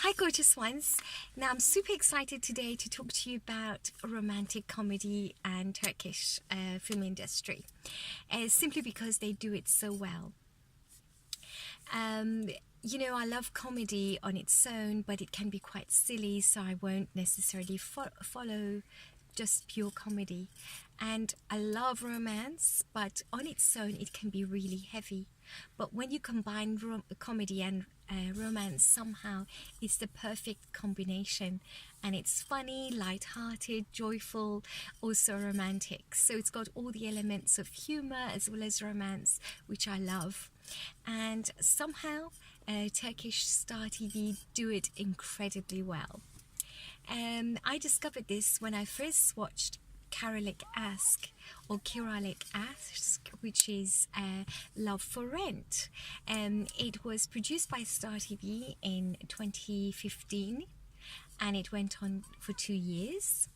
Hi gorgeous ones. Now I'm super excited today to talk to you about romantic comedy and Turkish film industry, simply because they do it so well. I love comedy on its own, but it can be quite silly, so I won't necessarily follow just pure comedy. And I love romance, but on its own it can be really heavy. But when you combine comedy and romance, somehow it's the perfect combination, and it's funny, light-hearted, joyful, also romantic. So it's got all the elements of humor as well as romance, which I love. And somehow Turkish Star TV do it incredibly well. I discovered this when I first watched Kiralik Ask or Kiralik Ask, which is Love for Rent. It was produced by Star TV in 2015, and it went on for 2 years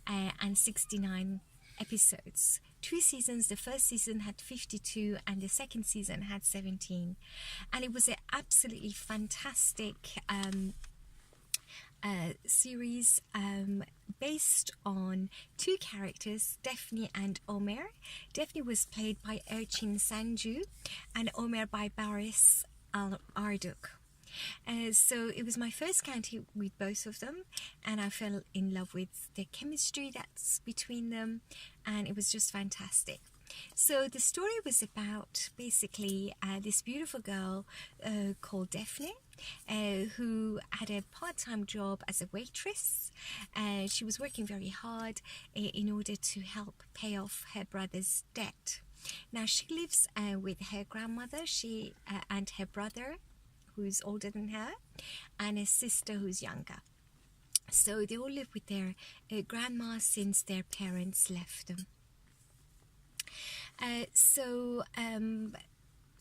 and 69 episodes. 2 seasons. The first season had 52 and the second season had 17, and it was an absolutely fantastic series based on 2 characters, Defne and Omer. Defne was played by Erkenci and Omer by Baris Arduk. So it was my first encounter with both of them, and I fell in love with the chemistry that's between them, and it was just fantastic. So the story was about basically this beautiful girl called Defne, who had a part-time job as a waitress. She was working very hard in order to help pay off her brother's debt. Now she lives with her grandmother, and her brother, who's older than her, and a sister who's younger. So they all live with their grandma since their parents left them.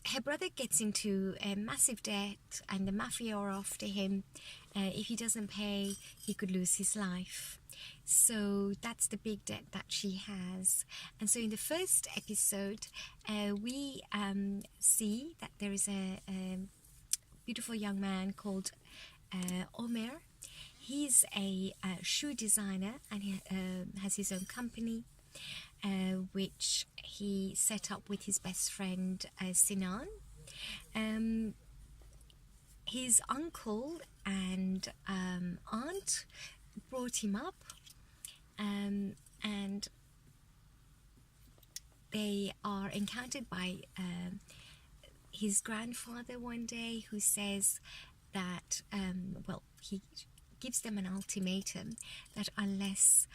Her brother gets into a massive debt, and the mafia are after him. If he doesn't pay, he could lose his life. So that's the big debt that she has. And so in the first episode, we see that there is a beautiful young man called Omer. He's a shoe designer, and he has his own company, which he set up with his best friend Sinan. His uncle and aunt brought him up, and they are encountered by his grandfather one day, who says that he gives them an ultimatum that unless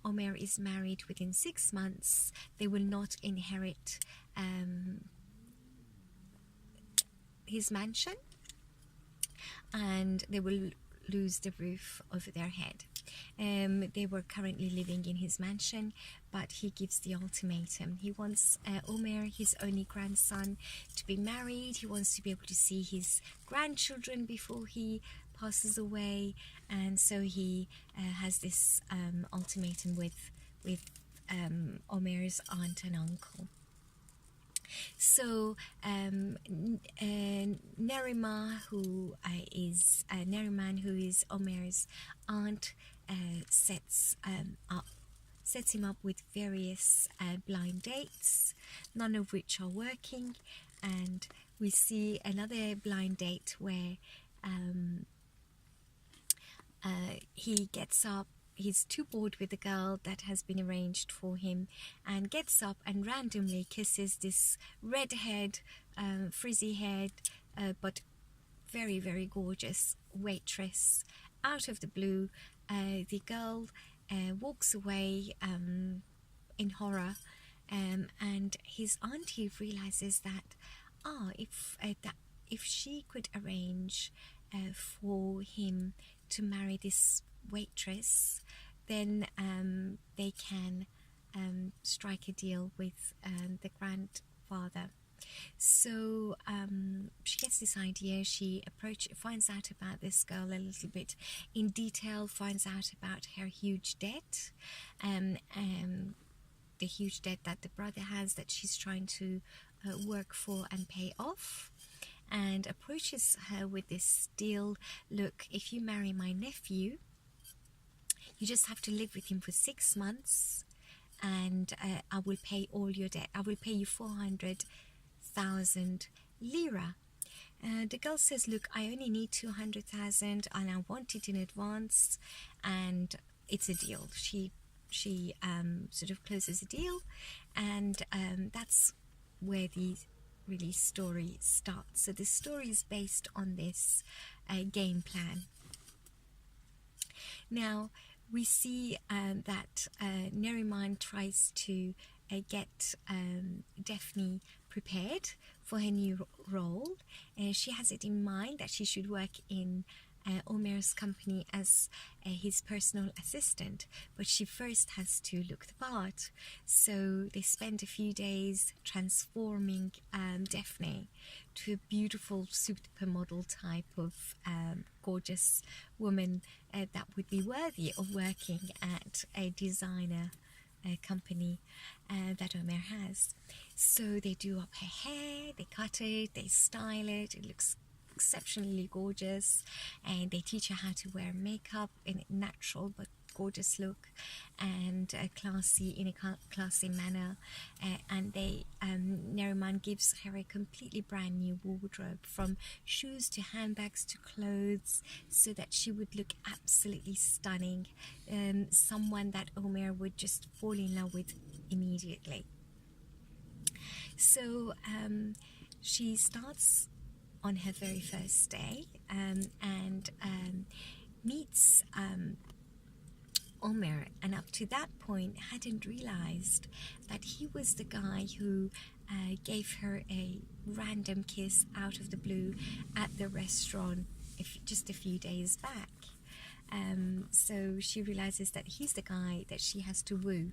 Omer is married within 6 months, they will not inherit his mansion, and they will lose the roof over their head. They were currently living in his mansion, but he gives the ultimatum. He wants Omer, his only grandson, to be married. He wants to be able to see his grandchildren before he passes away, and so he has this ultimatum with Omer's aunt and uncle. So Neriman, who is Omer's aunt, sets him up with various blind dates, none of which are working. And we see another blind date where he gets up. He's too bored with the girl that has been arranged for him, and gets up and randomly kisses this red-haired, frizzy-haired, but very, very gorgeous waitress out of the blue. The girl walks away in horror, and his auntie realizes that if she could arrange for him to marry this waitress, then they can strike a deal with the grandfather. So she gets this idea. She finds out about this girl a little bit in detail, finds out about her huge debt, the huge debt that the brother has, that she's trying to work for and pay off. and approaches her with this deal. Look, if you marry my nephew, you just have to live with him for 6 months, and I will pay all your debt. I will pay you 400,000 lira. The girl says, look, I only need 200,000 and I want it in advance, and it's a deal. She sort of closes a deal, and that's where the really story starts. So the story is based on this game plan. Now we see that Neriman tries to get Defne prepared for her new role. She has it in mind that she should work in Omer's company as his personal assistant, but she first has to look the part. So they spend a few days transforming Defne to a beautiful supermodel type of gorgeous woman that would be worthy of working at a designer company that Omer has. So they do up her hair, they cut it, they style it, it looks exceptionally gorgeous, and they teach her how to wear makeup in a natural but gorgeous look, and classy manner, and they Neriman gives her a completely brand new wardrobe, from shoes to handbags to clothes, so that she would look absolutely stunning, someone that Omer would just fall in love with immediately. So she starts on her very first day and meets Omer, and up to that point hadn't realized that he was the guy who gave her a random kiss out of the blue at the restaurant just a few days back. So she realizes that he's the guy that she has to woo.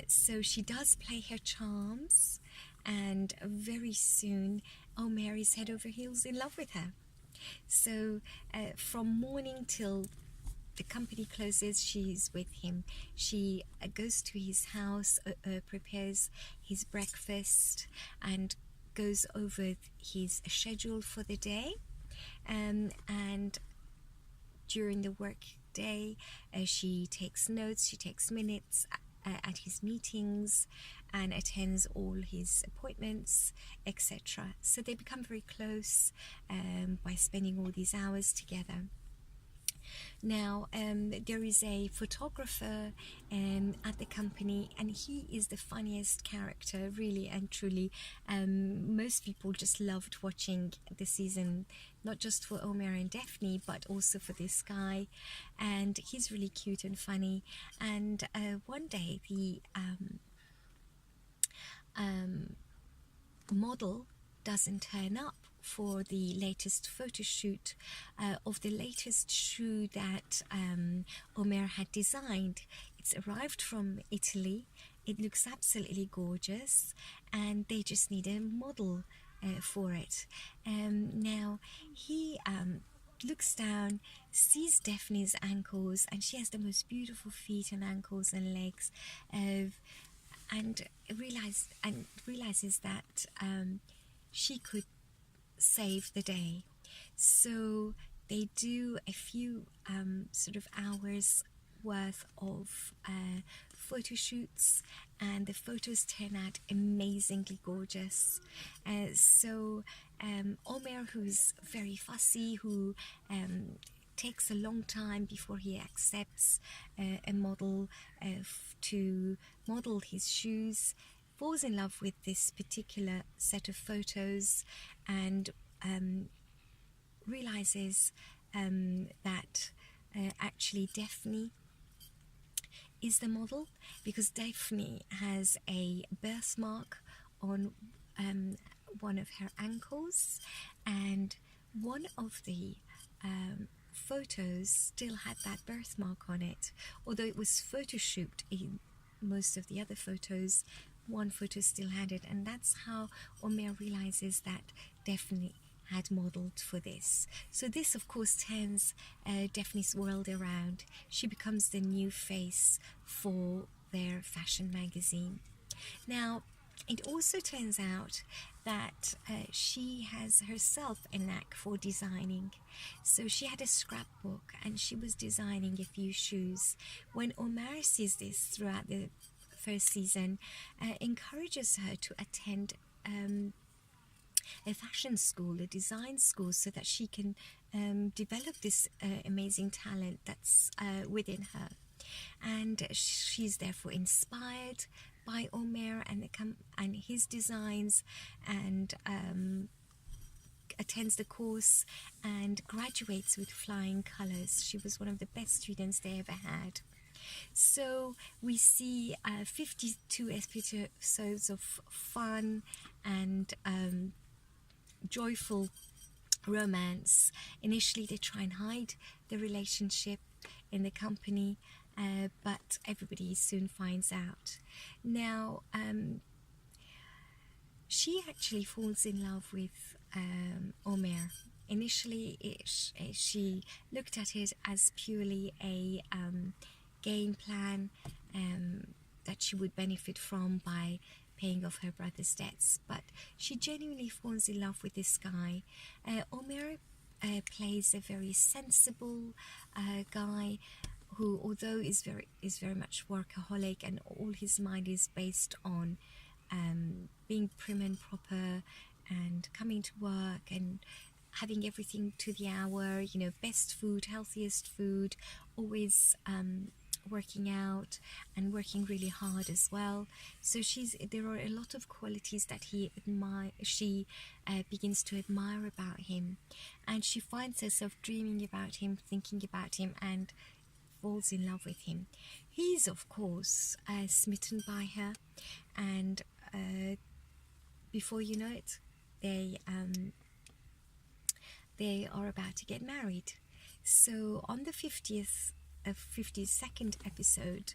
So she does play her charms, and very soon Omer is head over heels in love with her. So from morning till the company closes, she's with him. She goes to his house, prepares his breakfast, and goes over his schedule for the day. And during the work day, she takes notes, she takes minutes at his meetings, and attends all his appointments, etc. So they become very close by spending all these hours together. Now there is a photographer at the company, and he is the funniest character, really and truly. Most people just loved watching the season, not just for Omer and Defne, but also for this guy, and he's really cute and funny. And one day the model doesn't turn up for the latest photo shoot of the latest shoe that Omer had designed. It's arrived from Italy. It looks absolutely gorgeous, and they just need a model for it. Now he looks down, sees Defne's ankles, and she has the most beautiful feet and ankles and legs, and realizes that she could save the day. So they do a few sort of hours worth of photo shoots, and the photos turn out amazingly gorgeous. So Omer, who's very fussy, who takes a long time before he accepts a model to model his shoes, falls in love with this particular set of photos, and realizes that actually Defne is the model, because Defne has a birthmark on one of her ankles, and one of the photos still had that birthmark on it, although it was photoshooped in most of the other photos. One photo still had it, and that's how Omer realizes that Defne had modeled for this. So this, of course, turns Defne's world around. She becomes the new face for their fashion magazine. Now, it also turns out that she has herself a knack for designing. So she had a scrapbook and she was designing a few shoes. When Omer sees this throughout the first season, encourages her to attend a fashion school, a design school, so that she can develop this amazing talent that's within her. And she's therefore inspired by Omer and his designs, and attends the course and graduates with flying colors. She was one of the best students they ever had. So we see 52 episodes of fun and joyful romance. Initially they try and hide the relationship in the company, but everybody soon finds out. Now she actually falls in love with Omer. Initially she looked at it as purely a game plan that she would benefit from by paying off her brother's debts, but she genuinely falls in love with this guy. Omer plays a very sensible guy who, although is very much workaholic, and all his mind is based on being prim and proper and coming to work and having everything to the hour, you know, best food, healthiest food, always working out and working really hard as well. So there are a lot of qualities that she begins to admire about him, and she finds herself dreaming about him, thinking about him, and falls in love with him. He's of course smitten by her, and before you know it, they are about to get married. So on the 52nd episode,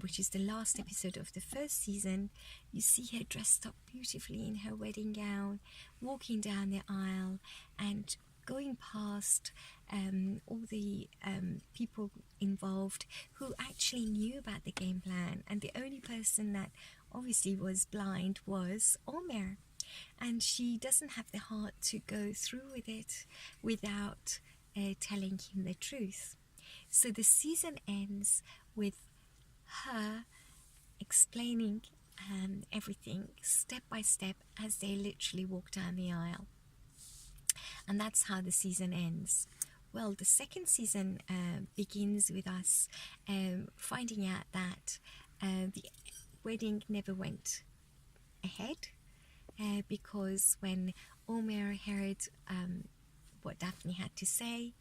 which is the last episode of the first season, you see her dressed up beautifully in her wedding gown, walking down the aisle and going past all the people involved who actually knew about the game plan, and the only person that obviously was blind was Omer, and she doesn't have the heart to go through with it without telling him the truth. So the season ends with her explaining everything step by step as they literally walk down the aisle. And that's how the season ends. Well, the second season begins with us finding out that the wedding never went ahead because when Omer heard what Daphne had to say,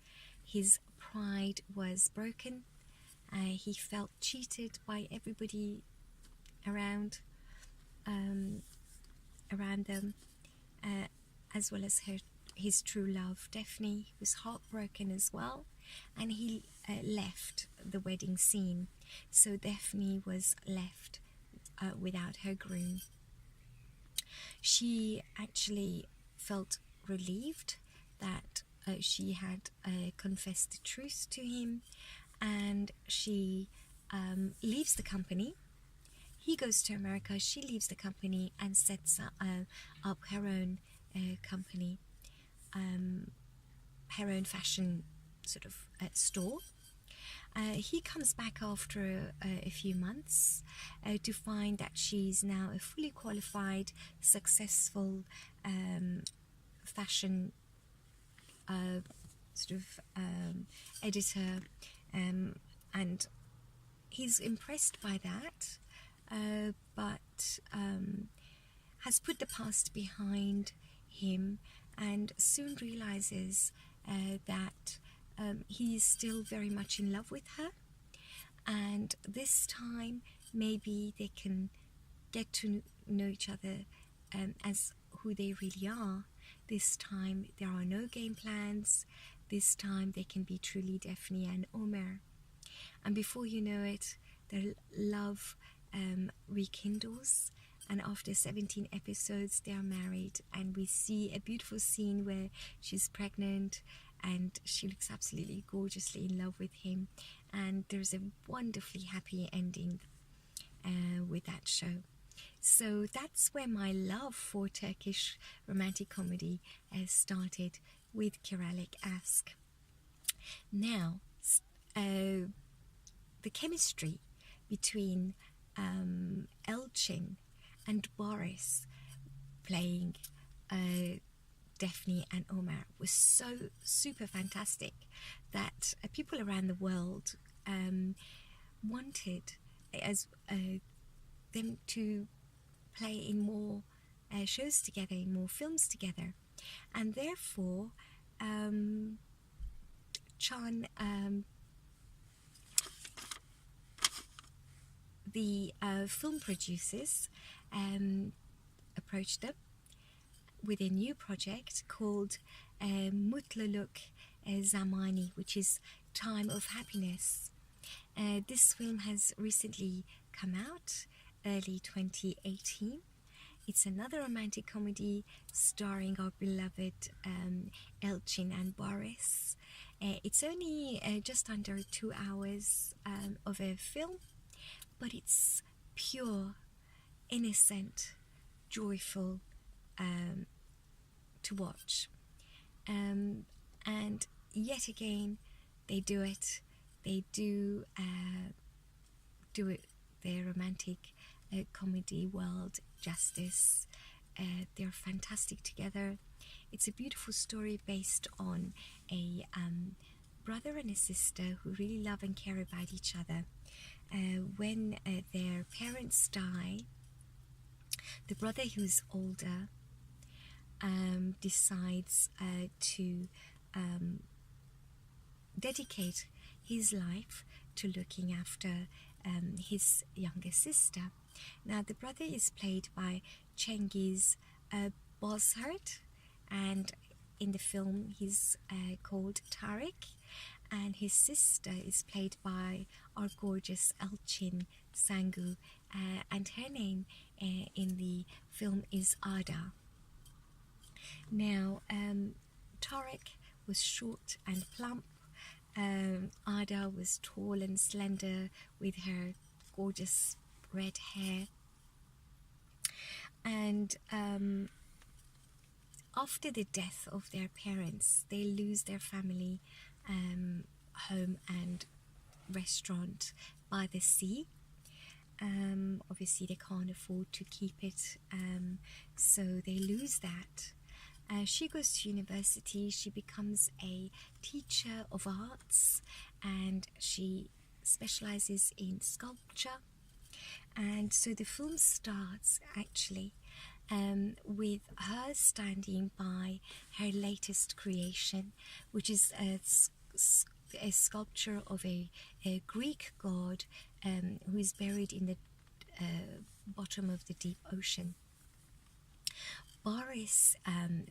his pride was broken. He felt cheated by everybody around them, as well as his true love, Defne, was heartbroken as well, and he left the wedding scene. So Defne was left without her groom. She actually felt relieved that she had confessed the truth to him, and she leaves the company. He goes to America, she leaves the company and sets up her own company, her own fashion sort of store. He comes back after a few months to find that she's now a fully qualified, successful fashion editor, and he's impressed by that, but has put the past behind him and soon realizes that he's still very much in love with her, and this time maybe they can get to know each other as who they really are. This time there are no game plans. This time they can be truly Defne and Omer, and before you know it, their love rekindles, and after 17 episodes they are married, and we see a beautiful scene where she's pregnant and she looks absolutely gorgeously in love with him, and there's a wonderfully happy ending with that show. So that's where my love for Turkish romantic comedy started, with Kiralik Ask. Now, the chemistry between Elcin and Baris playing Defne and Omer was so super fantastic that people around the world wanted them to play in more shows together, in more films together, and therefore the film producers approached them with a new project called Mutluluk Zamani, which is Time of Happiness. This film has recently come out, early 2018. It's another romantic comedy starring our beloved Elcin and Baris. It's only just under 2 hours of a film, but it's pure, innocent, joyful to watch. And yet again, they do it. They do it. Their romantic comedy world justice. They're fantastic together. It's a beautiful story based on a brother and a sister who really love and care about each other. When their parents die, the brother, who's older, decides to dedicate his life to looking after his younger sister. Now, the brother is played by Cengiz Bozkurt, and in the film he's called Tarık, and his sister is played by our gorgeous Elçin Sangu, and her name in the film is Ada. Now, Tarık was short and plump. Ada was tall and slender with her gorgeous red hair. And after the death of their parents, they lose their family home and restaurant by the sea. Obviously they can't afford to keep it, so they lose that. She goes to university, she becomes a teacher of arts, and she specializes in sculpture. And so the film starts actually with her standing by her latest creation, which is a sculpture of a Greek god who is buried in the bottom of the deep ocean. Baris,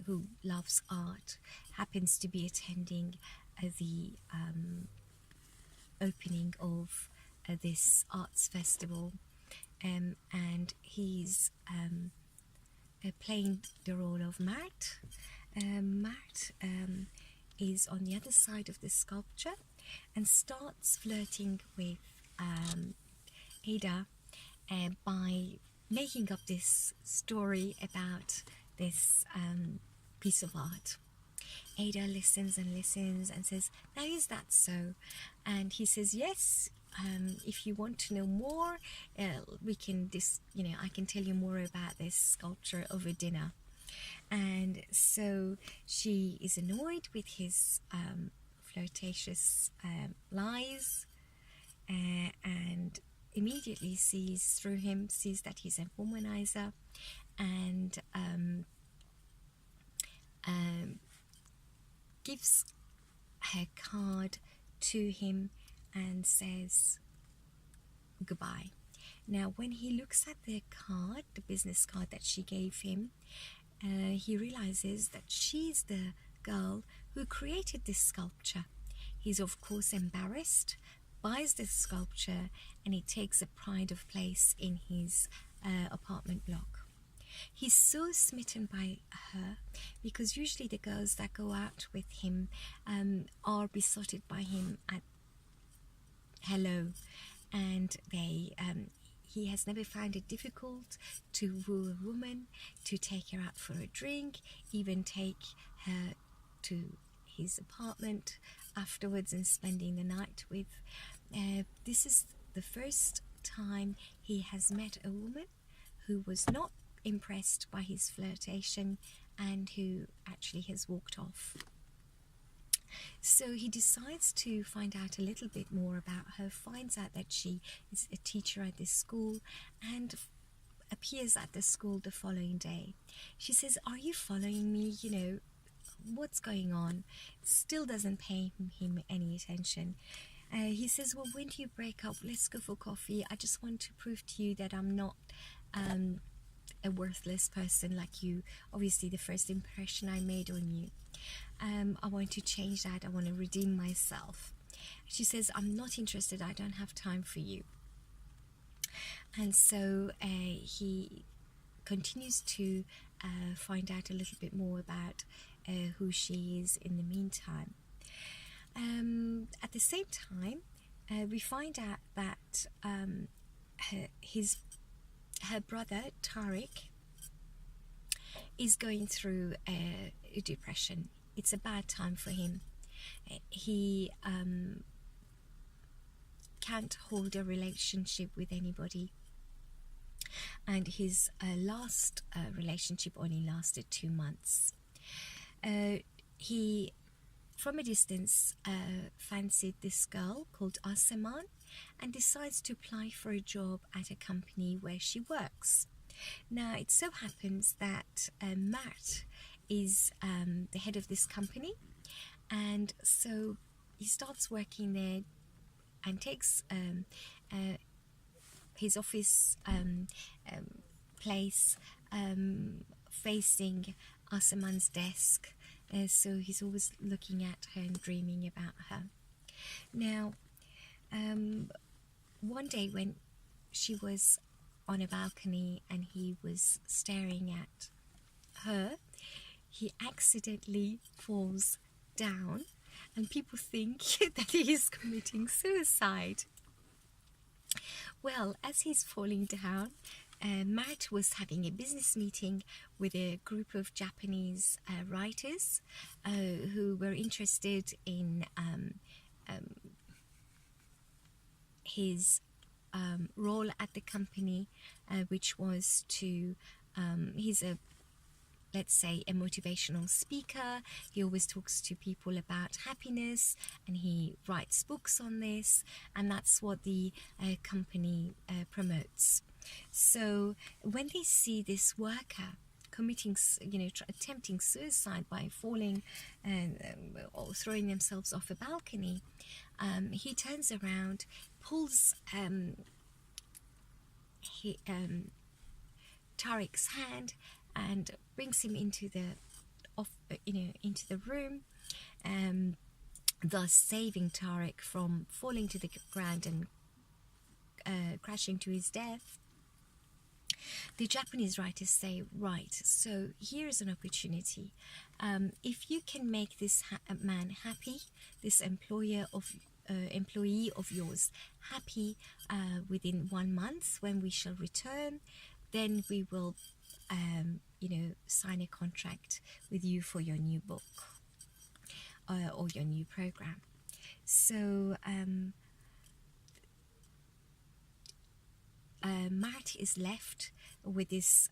who loves art, happens to be attending the opening of this arts festival, and he's playing the role of Mert. Mert is on the other side of the sculpture and starts flirting with Ada by making up this story about this piece of art. Ada listens and listens and says, "Now is that so?" And he says, "Yes. If you want to know more, we can I can tell you more about this sculpture over dinner." And so she is annoyed with his flirtatious lies, and immediately sees through him, sees that he's a womanizer, and gives her card to him and says goodbye. Now, when he looks at the card, the business card that she gave him, he realizes that she's the girl who created this sculpture. He's of course embarrassed, buys the sculpture, and he takes a pride of place in his apartment block. He's so smitten by her because usually the girls that go out with him are besotted by him at hello, and he has never found it difficult to woo a woman, to take her out for a drink, even take her to his apartment afterwards and spending the night with. This is the first time he has met a woman who was not impressed by his flirtation and who actually has walked off. So he decides to find out a little bit more about her, finds out that she is a teacher at this school, and appears at the school the following day. She says, "Are you following me? You know, what's going on?" Still doesn't pay him any attention. He says, "Well, when do you break up? Let's go for coffee. I just want to prove to you that I'm not a worthless person like you. Obviously, the first impression I made on you. I want to change that. I want to redeem myself." She says, "I'm not interested. I don't have time for you." And so he continues to find out a little bit more about who she is in the meantime. At the same time, we find out that her brother Tariq is going through a depression. It's a bad time for him. He can't hold a relationship with anybody, and his last relationship only lasted 2 months. He, from a distance, fancied this girl called Aseman and decides to apply for a job at a company where she works. Now, it so happens that Mert is the head of this company, and so he starts working there and takes his office place facing Aseman's desk, so he's always looking at her and dreaming about her. Now, one day when she was on a balcony and he was staring at her, he accidentally falls down, and people think that he is committing suicide. Well, as he's falling down, Mert was having a business meeting with a group of Japanese writers who were interested in his role at the company, which was to, he's a, let's say, a motivational speaker. He always talks to people about happiness, and he writes books on this, and that's what the company promotes. So when they see this worker committing, attempting suicide by falling or throwing themselves off a balcony, he turns around, pulls Tariq's hand and brings him into the room, thus saving Tariq from falling to the ground and crashing to his death. The Japanese writers say, right, so here's an opportunity. If you can make this man happy, this employee of yours happy within 1 month when we shall return, then we will sign a contract with you for your new book or your new program. So Mert is left with this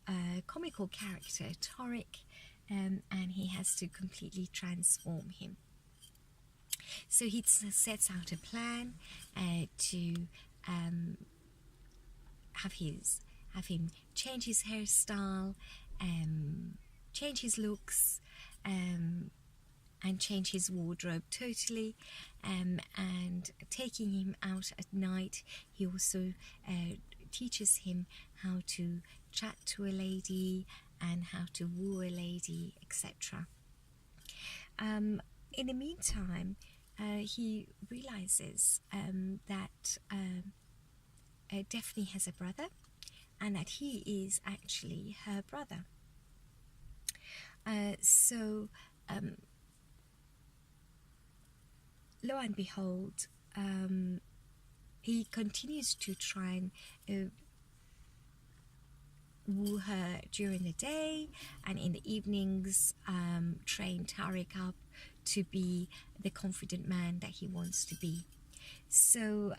comical character, Tariq, and he has to completely transform him. So he sets out a plan to have him change his hairstyle, change his looks, and change his wardrobe totally, and taking him out at night. He also teaches him how to chat to a lady and how to woo a lady, etc. In the meantime, he realizes that Defne has a brother, and that he is actually her brother. So lo and behold, he continues to try and woo her during the day, and in the evenings train Tariq up to be the confident man that he wants to be. So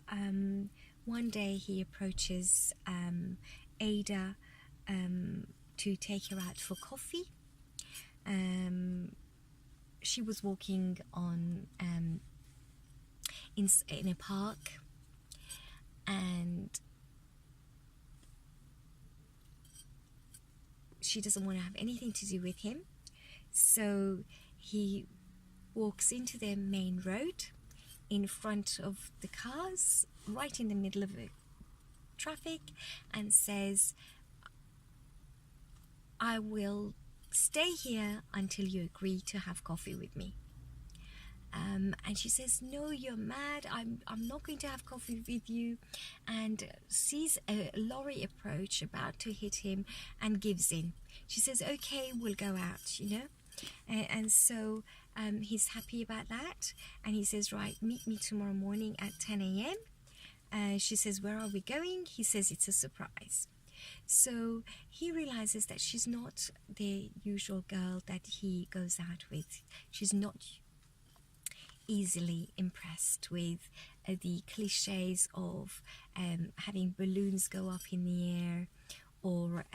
one day he approaches Ada to take her out for coffee. She was walking on in a park, and she doesn't want to have anything to do with him, so he walks into the main road in front of the cars, right in the middle of the traffic, and says, I will stay here until you agree to have coffee with me. And she says, no, you're mad, I'm not going to have coffee with you, and sees a lorry approach about to hit him and gives in. She says, okay, we'll go out, you know. And so he's happy about that, and he says, right, meet me tomorrow morning at 10 a.m. She says, where are we going? He says, it's a surprise. So he realizes that she's not the usual girl that he goes out with. She's not easily impressed with the cliches of having balloons go up in the air, or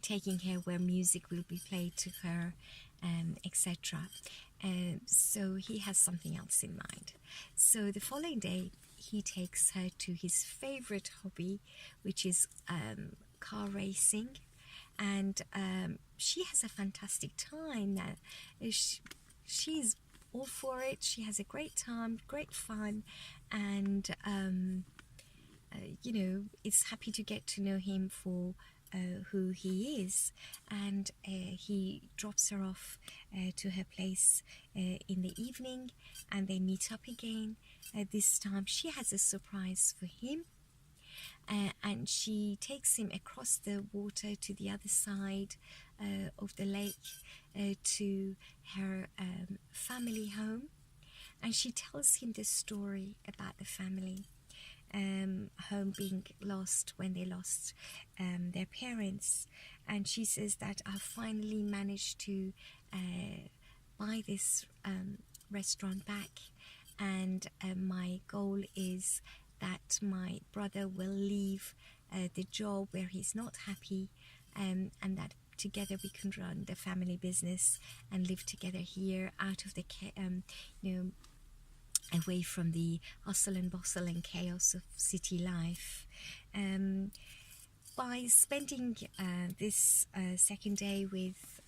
taking her where music will be played to her, etc. So he has something else in mind. So the following day he takes her to his favorite hobby, which is car racing, and she has a fantastic time. She's all for it. She has a great time, great fun, and you know, is happy to get to know him for who he is. And he drops her off to her place in the evening, and they meet up again. This time she has a surprise for him, and she takes him across the water to the other side of the lake, to her family home, and she tells him the story about the family home being lost when they lost their parents. And she says that I finally managed to buy this restaurant back, and my goal is that my brother will leave the job where he's not happy, and that together we can run the family business and live together here, out of the you know, away from the hustle and bustle and chaos of city life. By spending this second day with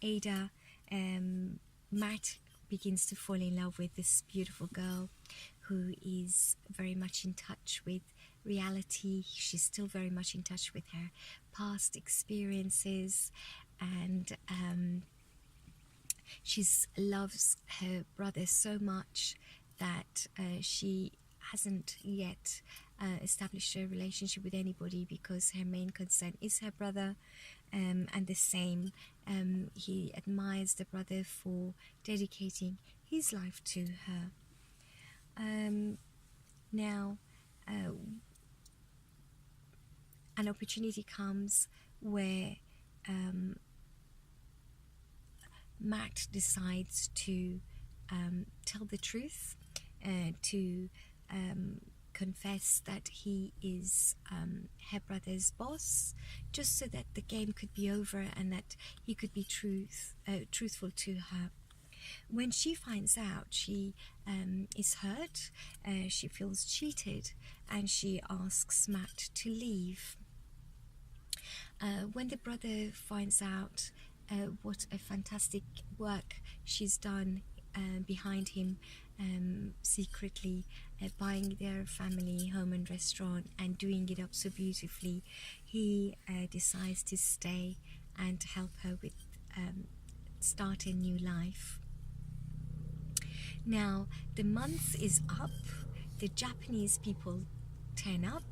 Ada, Mert begins to fall in love with this beautiful girl who is very much in touch with reality. She's still very much in touch with her past experiences, and she loves her brother so much that she hasn't yet established a relationship with anybody, because her main concern is her brother, and the same, he admires the brother for dedicating his life to her. Now an opportunity comes where Mert decides to tell the truth, to confess that he is her brother's boss, just so that the game could be over and that he could be truthful to her. When she finds out, she is hurt, she feels cheated, and she asks Mert to leave. When the brother finds out what a fantastic work she's done behind him, secretly buying their family home and restaurant and doing it up so beautifully, he decides to stay and help her with start a new life. Now the month is up. The Japanese people turn up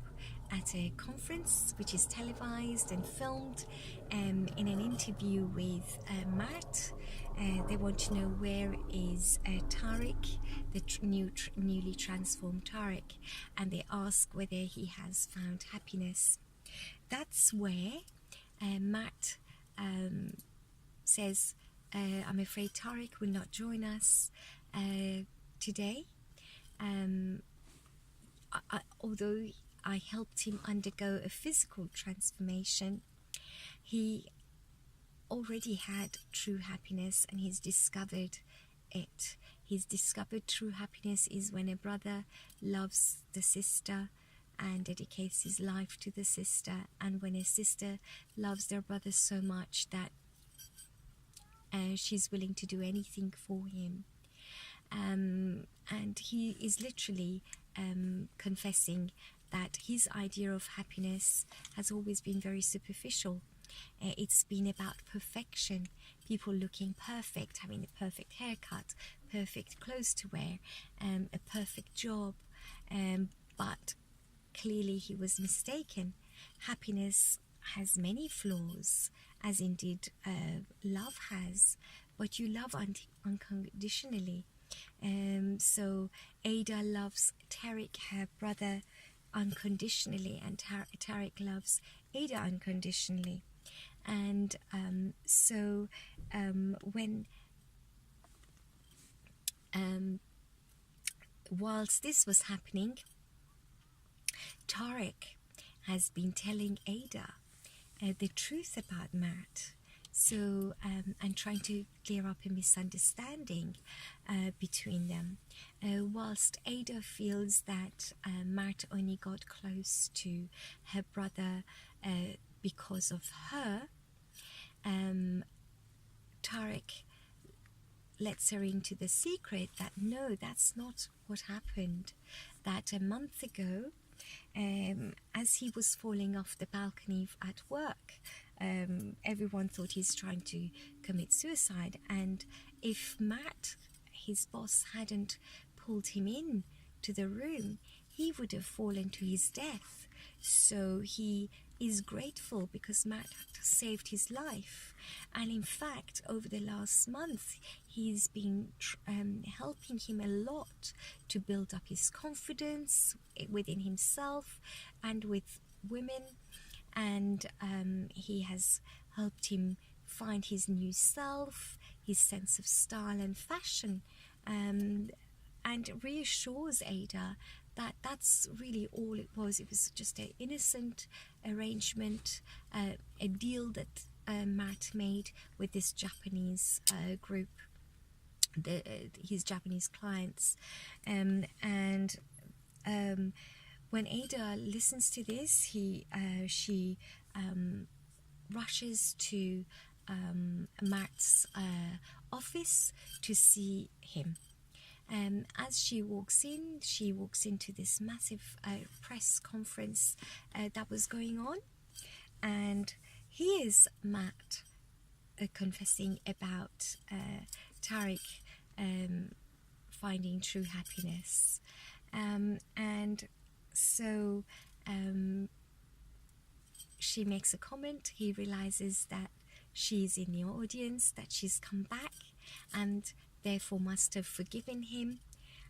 at a conference which is televised and filmed, in an interview with Mert. They want to know where is Tariq, the newly transformed Tariq, and they ask whether he has found happiness. That's where Mert says, I'm afraid Tariq will not join us today. Although I helped him undergo a physical transformation, he already had true happiness, and he's discovered it. He's discovered true happiness is when a brother loves the sister and dedicates his life to the sister, and when a sister loves their brother so much that she's willing to do anything for him. And he is literally confessing that his idea of happiness has always been very superficial. It's been about perfection, people looking perfect, having a perfect haircut, perfect clothes to wear, a perfect job, but clearly he was mistaken. Happiness has many flaws, as indeed love has, but you love unconditionally. So Ada loves Tariq, her brother, unconditionally, and Tariq loves Ada unconditionally. And when whilst this was happening, Tariq has been telling Ada the truth about Mert. So, and trying to clear up a misunderstanding between them. Whilst Ada feels that Mert only got close to her brother because of her, Tariq lets her into the secret that no, that's not what happened. That a month ago, as he was falling off the balcony at work, everyone thought he's trying to commit suicide, and if Mert, his boss, hadn't pulled him in to the room, he would have fallen to his death. So he is grateful because Mert saved his life, and in fact over the last month he's been helping him a lot to build up his confidence within himself and with women, and he has helped him find his new self, his sense of style and fashion, and reassures Ada that that's really all it was. It was just an innocent arrangement, a deal that Mert made with this Japanese group, his Japanese clients, and when Ada listens to this, she rushes to Mert's office to see him. As she walks into this massive press conference that was going on, and here's Mert confessing about Tariq finding true happiness, and so she makes a comment. He realizes that she's in the audience, that she's come back, and therefore must have forgiven him,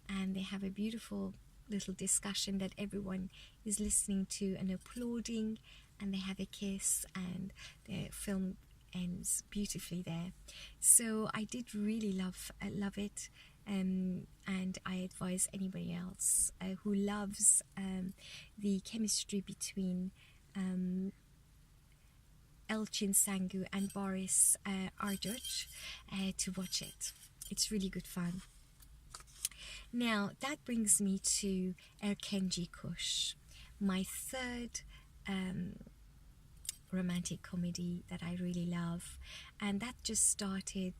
and they have a beautiful little discussion that everyone is listening to and applauding, and they have a kiss, and the film ends beautifully there. So I did really love it, and I advise anybody else who loves the chemistry between Elcin and Baris Arduç to watch it. It's really good fun. Now that brings me to Erkenci, my third romantic comedy that I really love, and that just started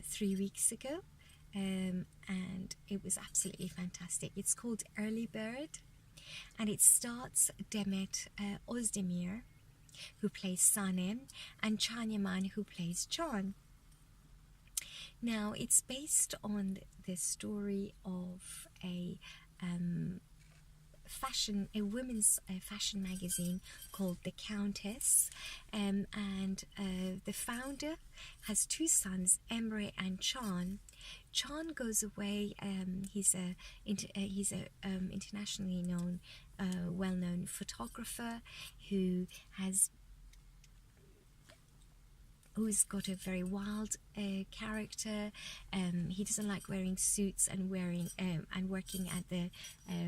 3 weeks ago, and it was absolutely fantastic. It's called Early Bird, and it starts Demet Ozdemir, who plays Sanem, and Yaman, who plays Can. Now, it's based on the story of a a women's fashion magazine called The Countess, and the founder has two sons, Emre and Can. Can goes away. He's a internationally known, well-known photographer who's got a very wild character. He doesn't like wearing suits and working at the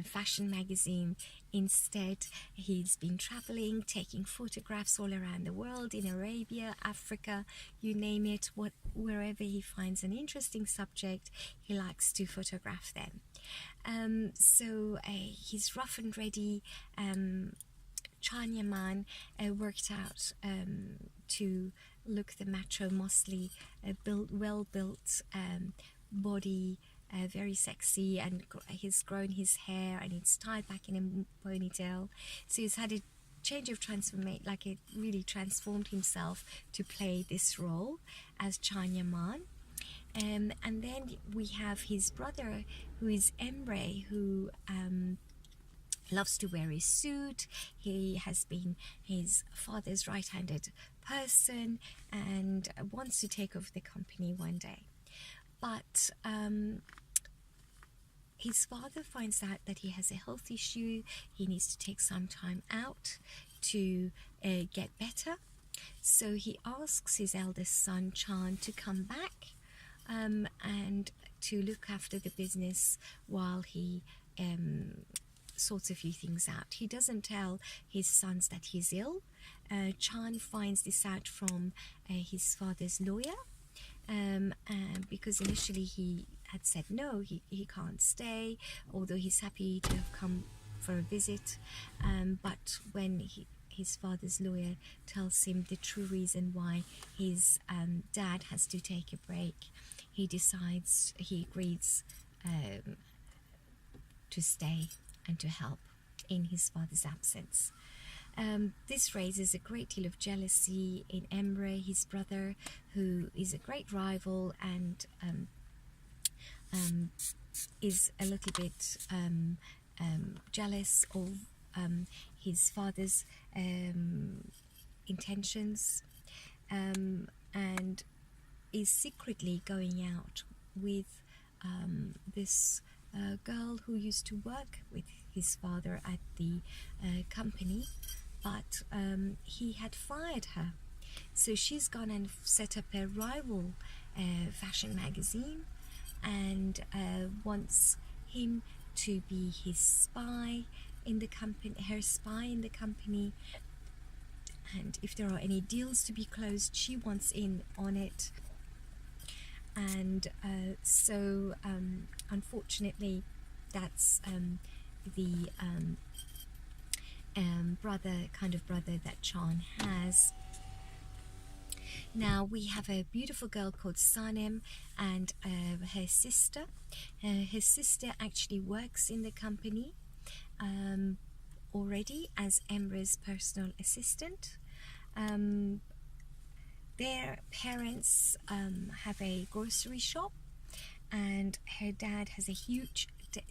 fashion magazine. Instead, he's been traveling, taking photographs all around the world, in Arabia, Africa, you name it. Wherever he finds an interesting subject, he likes to photograph them. So he's rough and ready. Yaman worked out to look the macho, mostly well-built body, very sexy, and he's grown his hair and it's tied back in a ponytail. So he's had a change of transformation, like it really transformed himself to play this role as Yaman. And then we have his brother, who is Emre, who loves to wear his suit. He has been his father's right-handed person and wants to take over the company one day. But his father finds out that he has a health issue. He needs to take some time out to get better. So he asks his eldest son, Can, to come back and to look after the business while he sorts a few things out. He doesn't tell his sons that he's ill. Can finds this out from his father's lawyer, because initially he had said no, he can't stay, although he's happy to have come for a visit. But when his father's lawyer tells him the true reason why his dad has to take a break, he agrees to stay and to help in his father's absence. This raises a great deal of jealousy in Emre, his brother, who is a great rival and is a little bit jealous of his father's intentions, and is secretly going out with this girl who used to work with his father at the company, but he had fired her. So she's gone and set up a rival fashion magazine and wants him to be his spy in the company, her spy in the company. And if there are any deals to be closed, she wants in on it. And so unfortunately, that's the brother that Can has. Now we have a beautiful girl called Sanem and her sister. Her sister actually works in the company already as Emre's personal assistant. Their parents have a grocery shop, and her dad has a huge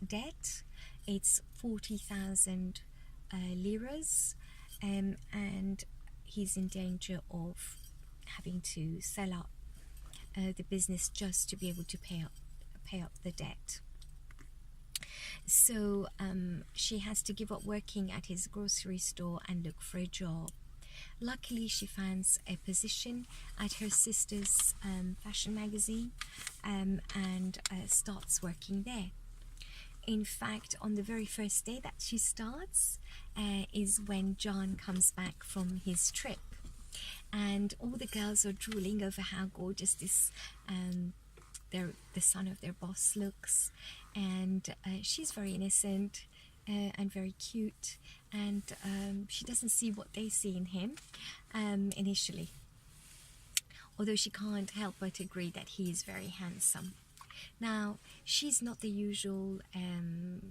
debt. It's 40,000 liras, and he's in danger of having to sell up the business just to be able to pay up the debt. So she has to give up working at his grocery store and look for a job. Luckily, she finds a position at her sister's fashion magazine and starts working there. In fact, on the very first day that she starts is when Can comes back from his trip, and all the girls are drooling over how gorgeous this the son of their boss looks, and she's very innocent and very cute, and she doesn't see what they see in him initially, although she can't help but agree that he is very handsome. Now, she's not the usual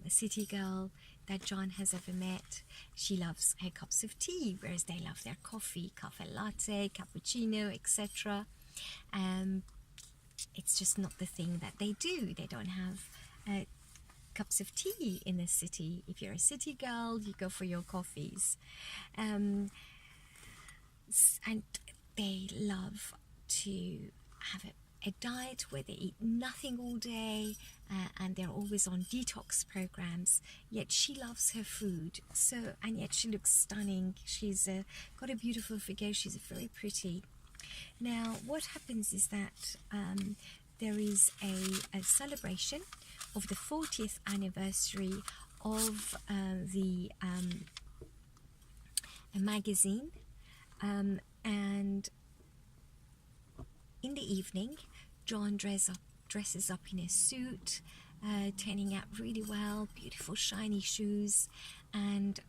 city girl that Can has ever met. She loves her cups of tea, whereas they love their coffee, cafe latte, cappuccino, etc. It's just not the thing that they do. They don't have cups of tea in the city. If you're a city girl, you go for your coffees. And they love to have a diet where they eat nothing all day, and they're always on detox programs. Yet she loves her food, and yet she looks stunning. She's got a beautiful figure. She's very pretty. Now, what happens is that there is a celebration of the 40th anniversary of the magazine, and in the evening, John dresses up in a suit, turning out really well, beautiful shiny shoes, and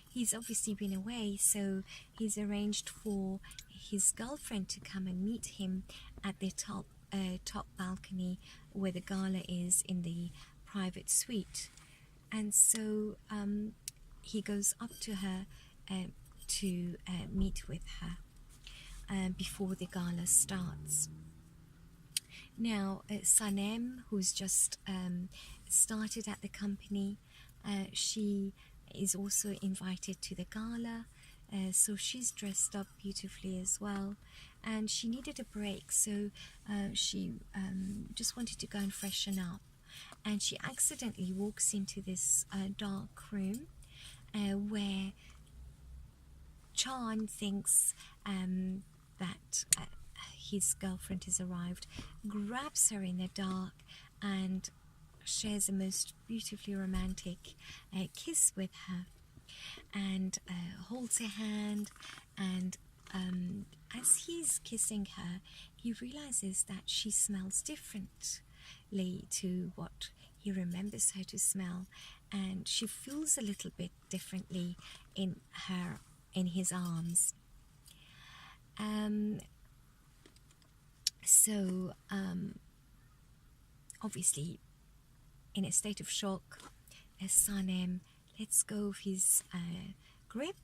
he's obviously been away, so he's arranged for his girlfriend to come and meet him at the top balcony where the gala is, in the private suite. And so he goes up to her to meet with her before the gala starts. Now, Sanem, who's just started at the company, she is also invited to the gala, so she's dressed up beautifully as well, and she needed a break, so she just wanted to go and freshen up, and she accidentally walks into this dark room where Can thinks that his girlfriend has arrived, grabs her in the dark and shares a most beautifully romantic kiss with her, and holds her hand, and as he's kissing her, he realizes that she smells differently to what he remembers her to smell, and she feels a little bit differently in his arms. So obviously in a state of shock, Sanem lets go of his grip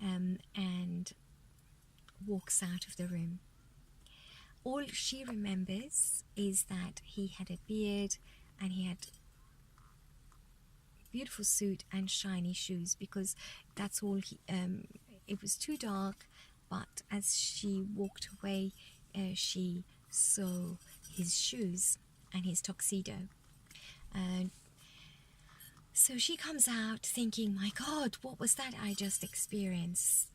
and walks out of the room. All she remembers is that he had a beard and he had beautiful suit and shiny shoes, because that's all it was too dark, but as she walked away, she saw his shoes and his tuxedo. So she comes out thinking, my God, what was that I just experienced?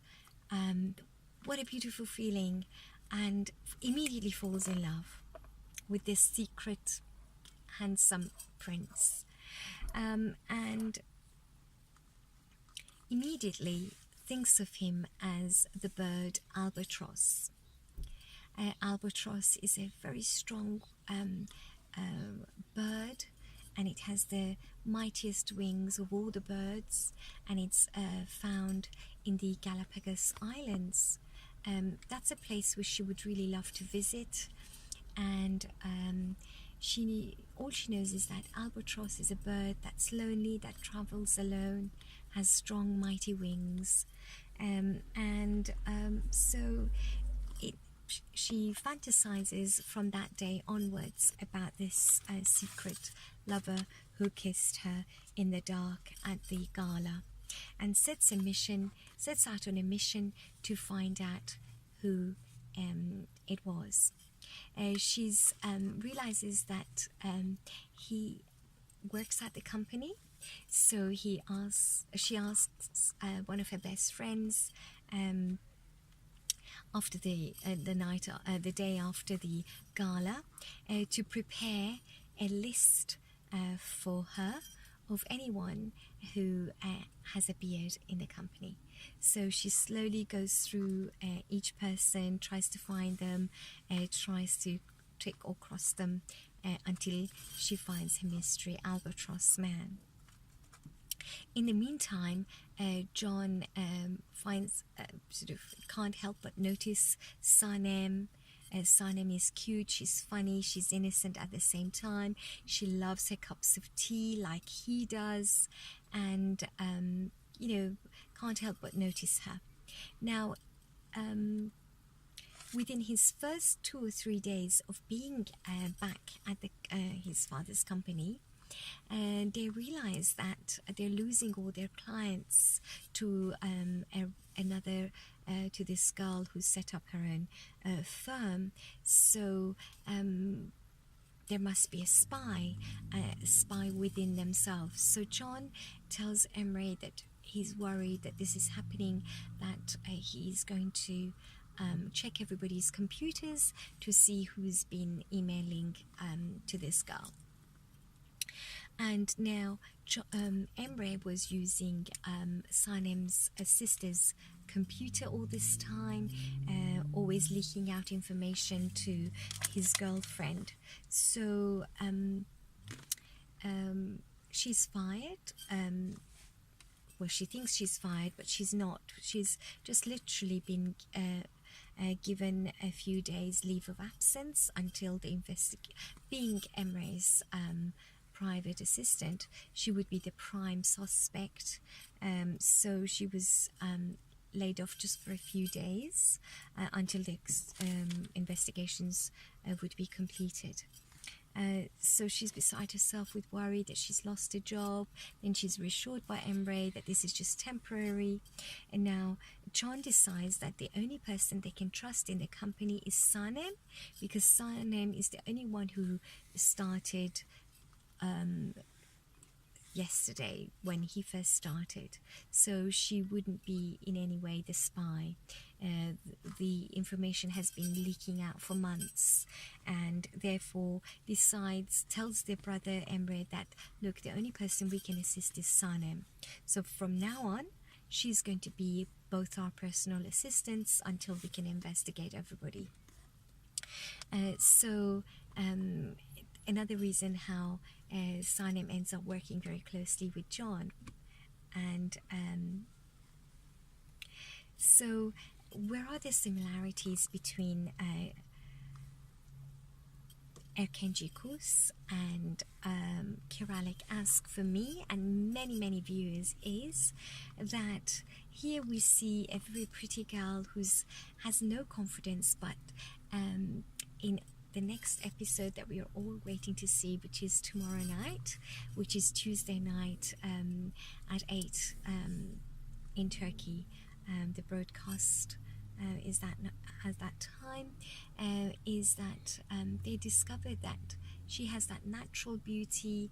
What a beautiful feeling, and immediately falls in love with this secret, handsome prince, and immediately thinks of him as the bird albatross. Albatross is a very strong bird, and it has the mightiest wings of all the birds, and it's found in the Galapagos Islands. That's a place which she would really love to visit, and all she knows is that albatross is a bird that's lonely, that travels alone, has strong mighty wings, so she fantasizes from that day onwards about this secret lover who kissed her in the dark at the gala, and sets out on a mission to find out who it was. She realizes that he works at the company, so she asks one of her best friends after the day after the gala to prepare a list for her of anyone who has a beard in the company. So she slowly goes through each person, tries to find them, tries to tick or cross them until she finds her mystery albatross man. In the meantime, John can't help but notice Sanem. Sanem is cute, she's funny, she's innocent at the same time. She loves her cups of tea like he does, and can't help but notice her. Now, within his first 2 or 3 days of being back at his father's company, and they realize that they're losing all their clients to another to this girl who set up her own firm. So there must be a spy within themselves. So John tells Emre that he's worried that this is happening, that he's going to check everybody's computers to see who's been emailing to this girl. And now Emre was using Sanem's sister's computer all this time, always leaking out information to his girlfriend. So she's fired. Well, she thinks she's fired, but she's not. She's just literally been given a few days leave of absence until the being Emre's private assistant, she would be the prime suspect. So she was laid off just for a few days until the investigations would be completed. So she's beside herself with worry that she's lost a job. Then she's reassured by Emre that this is just temporary. And now Can decides that the only person they can trust in the company is Sanem, because Sanem is the only one who started yesterday when he first started. So she wouldn't be in any way the spy. The information has been leaking out for months, and therefore tells their brother Emre that, look, the only person we can assist is Sanem. So from now on, she's going to be both our personal assistants until we can investigate everybody. Another reason how Sanem ends up working very closely with John. And so where are the similarities between Erkenci and Kiralik Ask for me and many viewers is that here we see a very pretty girl who has no confidence, but in the next episode that we are all waiting to see, which is tomorrow night, which is Tuesday night at 8 in Turkey, the broadcast is that at that time, is that they discovered that she has that natural beauty,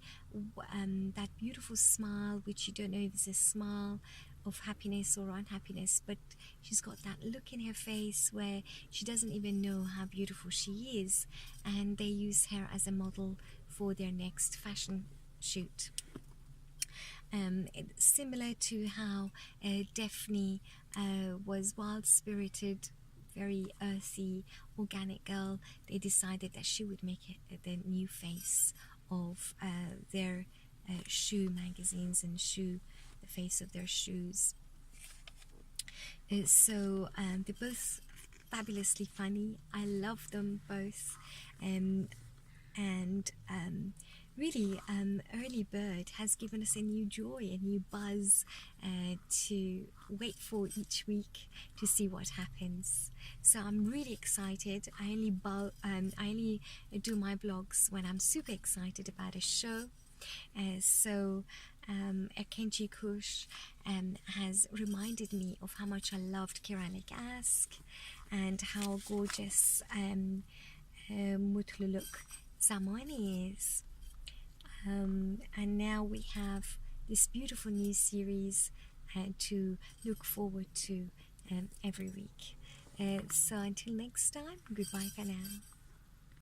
that beautiful smile, which you don't know if it's a smile of happiness or unhappiness, but she's got that look in her face where she doesn't even know how beautiful she is, and they use her as a model for their next fashion shoot. Similar to how Defne was wild-spirited, very earthy, organic girl, they decided that she would make it the new face of their shoe magazines and the face of their shoes. So they're both fabulously funny. I love them both, and really Early Bird has given us a new joy, a new buzz to wait for each week to see what happens. So I'm really excited. I only do my blogs when I'm super excited about a show. So Erkenci has reminded me of how much I loved Kiralik Ask and how gorgeous Mutluluk Zamani is. And now we have this beautiful new series to look forward to every week. So until next time, goodbye for now.